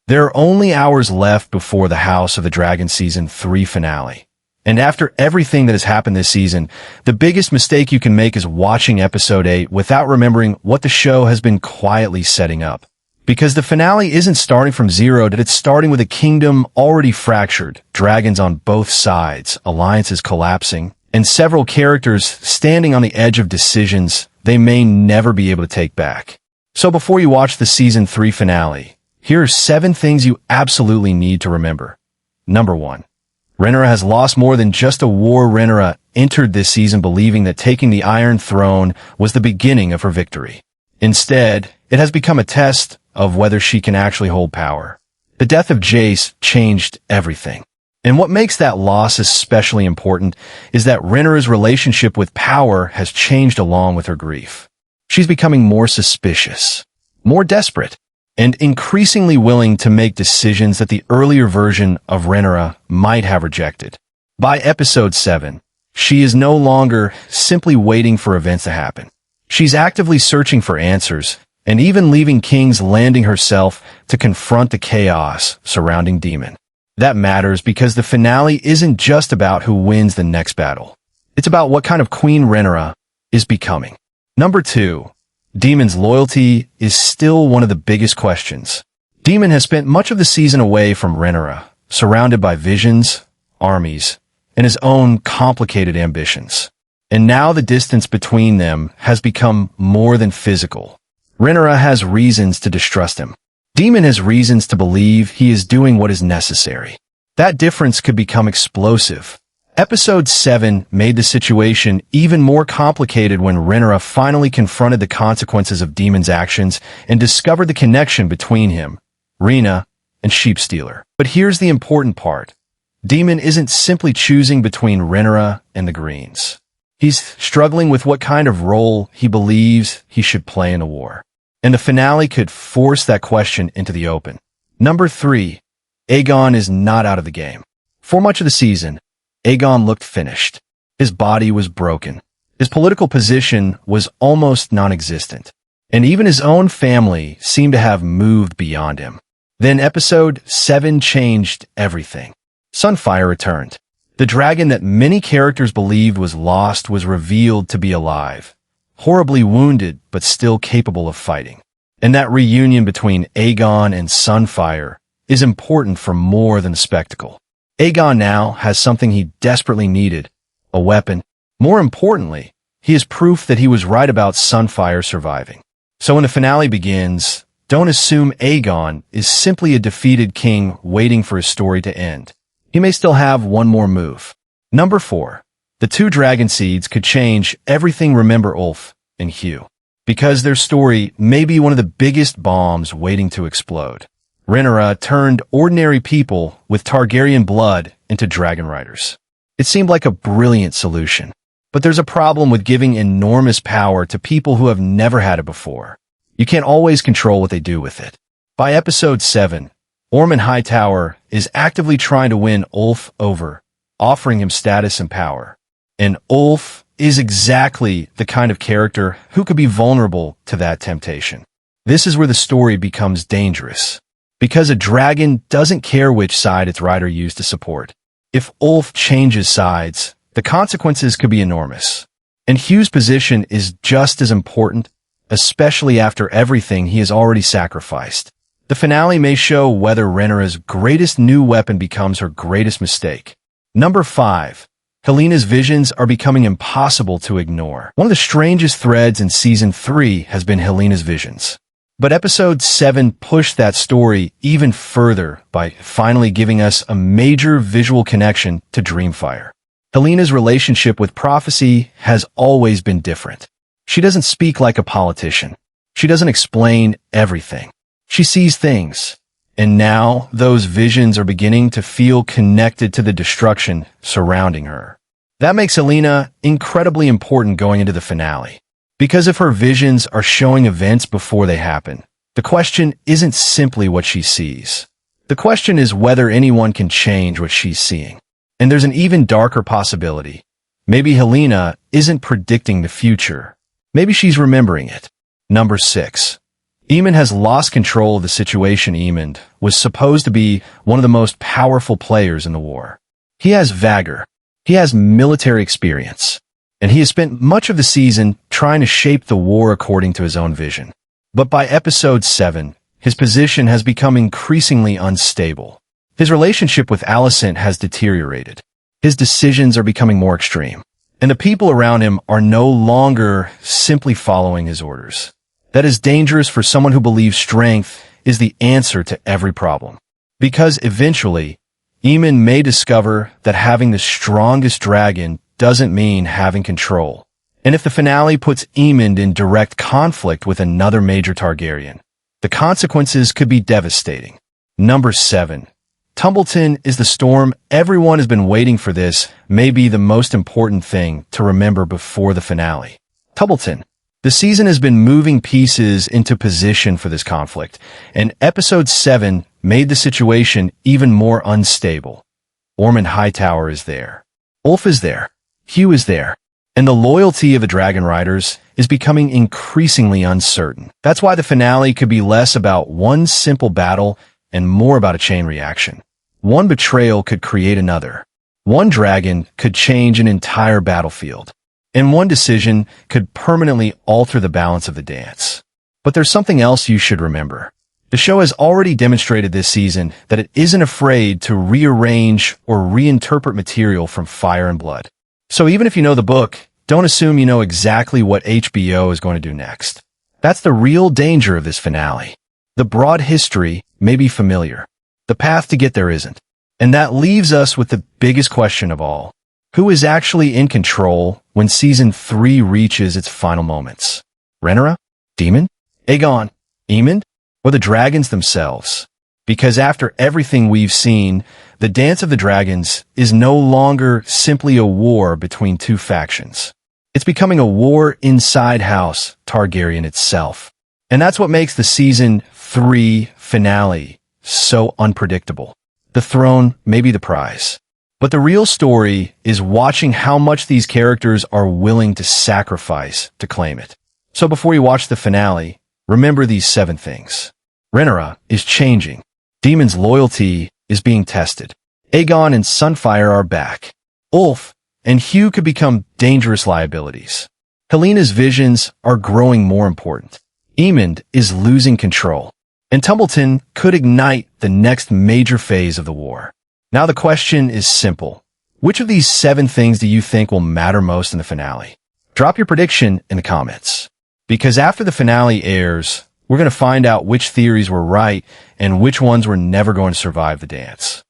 There are only hours left before the House of the Dragon Season 3 finale. And after everything that has happened this season, the biggest mistake you can make is watching Episode 8 without remembering what the show has been quietly setting up. Because the finale isn't starting from zero, it's starting with a kingdom already fractured, dragons on both sides, alliances collapsing, and several characters standing on the edge of decisions they may never be able to take back. So before you watch the Season 3 finale, here are 7 things you absolutely need to remember. Number 1. Rhaenyra has lost more than just a war. Rhaenyra entered this season believing that taking the Iron Throne was the beginning of her victory. Instead, it has become a test of whether she can actually hold power. The death of Jace changed everything. And what makes that loss especially important is that Rhaenyra's relationship with power has changed along with her grief. She's becoming more suspicious, more desperate, and increasingly willing to make decisions that the earlier version of Rhaenyra might have rejected. By Episode 7, she is no longer simply waiting for events to happen. She's actively searching for answers, and even leaving King's Landing herself to confront the chaos surrounding Daemon. That matters because the finale isn't just about who wins the next battle. It's about what kind of Queen Rhaenyra is becoming. Number 2. Daemon's loyalty is still one of the biggest questions. Daemon has spent much of the season away from Rhaenyra, surrounded by visions, armies, and his own complicated ambitions. And now the distance between them has become more than physical. Rhaenyra has reasons to distrust him. Daemon has reasons to believe he is doing what is necessary. That difference could become explosive. Episode 7 made the situation even more complicated when Rhaenyra finally confronted the consequences of Daemon's actions and discovered the connection between him, Rhaena, and Sheepstealer. But here's the important part. Daemon isn't simply choosing between Rhaenyra and the Greens. He's struggling with what kind of role he believes he should play in the war. And the finale could force that question into the open. Number 3. Aegon is not out of the game. For much of the season, Aegon looked finished. His body was broken. His political position was almost non-existent. And even his own family seemed to have moved beyond him. Then Episode 7 changed everything. Sunfire returned. The dragon that many characters believed was lost was revealed to be alive, horribly wounded but still capable of fighting. And that reunion between Aegon and Sunfire is important for more than a spectacle. Aegon now has something he desperately needed, a weapon. More importantly, he is proof that he was right about Sunfire surviving. So when the finale begins, don't assume Aegon is simply a defeated king waiting for his story to end. He may still have one more move. Number 4. The 2 Dragonseeds could change everything. Remember Ulf and Hugh, because their story may be one of the biggest bombs waiting to explode. Rhaenyra turned ordinary people with Targaryen blood into dragon riders. It seemed like a brilliant solution. But there's a problem with giving enormous power to people who have never had it before. You can't always control what they do with it. By Episode 7, Ormond Hightower is actively trying to win Ulf over, offering him status and power. And Ulf is exactly the kind of character who could be vulnerable to that temptation. This is where the story becomes dangerous. Because a dragon doesn't care which side its rider used to support. If Ulf changes sides, the consequences could be enormous. And Hugh's position is just as important, especially after everything he has already sacrificed. The finale may show whether Rhaenyra's greatest new weapon becomes her greatest mistake. Number 5. Helena's visions are becoming impossible to ignore. One of the strangest threads in Season 3 has been Helena's visions. But Episode 7 pushed that story even further by finally giving us a major visual connection to Dreamfire. Helena's relationship with prophecy has always been different. She doesn't speak like a politician. She doesn't explain everything. She sees things. And now those visions are beginning to feel connected to the destruction surrounding her. That makes Helaena incredibly important going into the finale. Because if her visions are showing events before they happen, the question isn't simply what she sees. The question is whether anyone can change what she's seeing. And there's an even darker possibility. Maybe Helaena isn't predicting the future. Maybe she's remembering it. Number 6. Aemond has lost control of the situation. Aemond was supposed to be one of the most powerful players in the war. He has vigor. He has military experience. And he has spent much of the season trying to shape the war according to his own vision. But by episode 7, his position has become increasingly unstable. His relationship with Alicent has deteriorated. His decisions are becoming more extreme. And the people around him are no longer simply following his orders. That is dangerous for someone who believes strength is the answer to every problem. Because eventually, Aemond may discover that having the strongest dragon doesn't mean having control. And if the finale puts Aemond in direct conflict with another major Targaryen, the consequences could be devastating. Number 7. Tumbleton is the storm. Everyone has been waiting for this, may be the most important thing to remember before the finale. Tumbleton. The season has been moving pieces into position for this conflict, and episode 7 made the situation even more unstable. Ormond Hightower is there. Ulf is there. Hugh is there. And the loyalty of the Dragon Riders is becoming increasingly uncertain. That's why the finale could be less about one simple battle and more about a chain reaction. One betrayal could create another. One dragon could change an entire battlefield. And one decision could permanently alter the balance of the dance. But there's something else you should remember. The show has already demonstrated this season that it isn't afraid to rearrange or reinterpret material from Fire and Blood. So even if you know the book, don't assume you know exactly what HBO is going to do next. That's the real danger of this finale. The broad history may be familiar. The path to get there isn't. And that leaves us with the biggest question of all. Who is actually in control when Season 3 reaches its final moments? Rhaenyra? Daemon? Aegon? Aemond? Or the dragons themselves? Because after everything we've seen, the Dance of the Dragons is no longer simply a war between two factions. It's becoming a war inside House Targaryen itself. And that's what makes the Season 3 finale so unpredictable. The throne may be the prize. But the real story is watching how much these characters are willing to sacrifice to claim it. So before you watch the finale, remember these 7 things. Rhaenyra is changing. Daemon's loyalty is being tested. Aegon and Sunfire are back. Ulf and Hugh could become dangerous liabilities. Helena's visions are growing more important. Aemond is losing control. And Tumbleton could ignite the next major phase of the war. Now the question is simple. Which of these 7 things do you think will matter most in the finale? Drop your prediction in the comments. Because after the finale airs, we're going to find out which theories were right and which ones were never going to survive the dance.